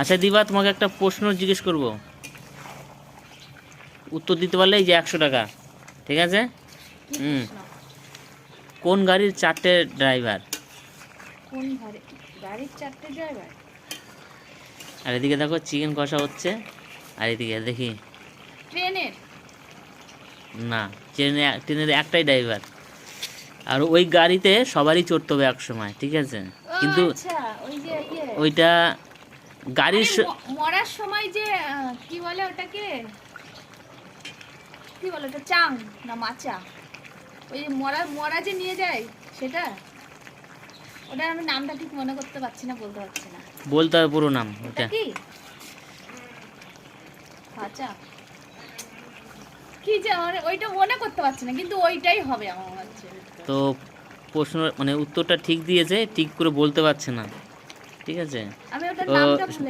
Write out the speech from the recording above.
আচ্ছা দিবা, তোমাকে একটা প্রশ্ন জিজ্ঞেস করব, উত্তর দিতে পারলে এই যে 100 টাকা। ঠিক আছে? কি হুম। প্রশ্ন? কোন গাড়ির 4টে ড্রাইভার? কোন গাড়ির 4টে ড্রাইভার? আর এদিকে দেখো চিকেন কষা হচ্ছে, আর এদিকে দেখি। ট্রেনের? না, ট্রেনের একটাই ড্রাইভার, আর ওই গাড়িতে সবারই চড়তে হবে এক সময়, ঠিক আছে? ও কিন্তু আচ্ছা, ওই যে ইয়ে, ওইটা গাড়ির আরে মরার সময় যে কি বলে ওটাকে, কি বলে ওটা, চাং না মাচা? ওই যে মরা মরা যে নিয়ে যায় সেটা, ওটার আমি নামটা ঠিক মনে করতে পারছি না, বলতে পারছি না। বলতে হবে পুরো নাম ওটা ওটা। কি মাচা, কি যে আমার ওইটা মনে করতে পারছি না, কিন্তু ওইটাই হবে আমার মনে হচ্ছে। তো প্রশ্ন মানে উত্তরটা ঠিক দিয়েছে, ঠিক করে বলতে পারছে না, ঠিক আছে? আমি ওটার তো নামটা ভুলে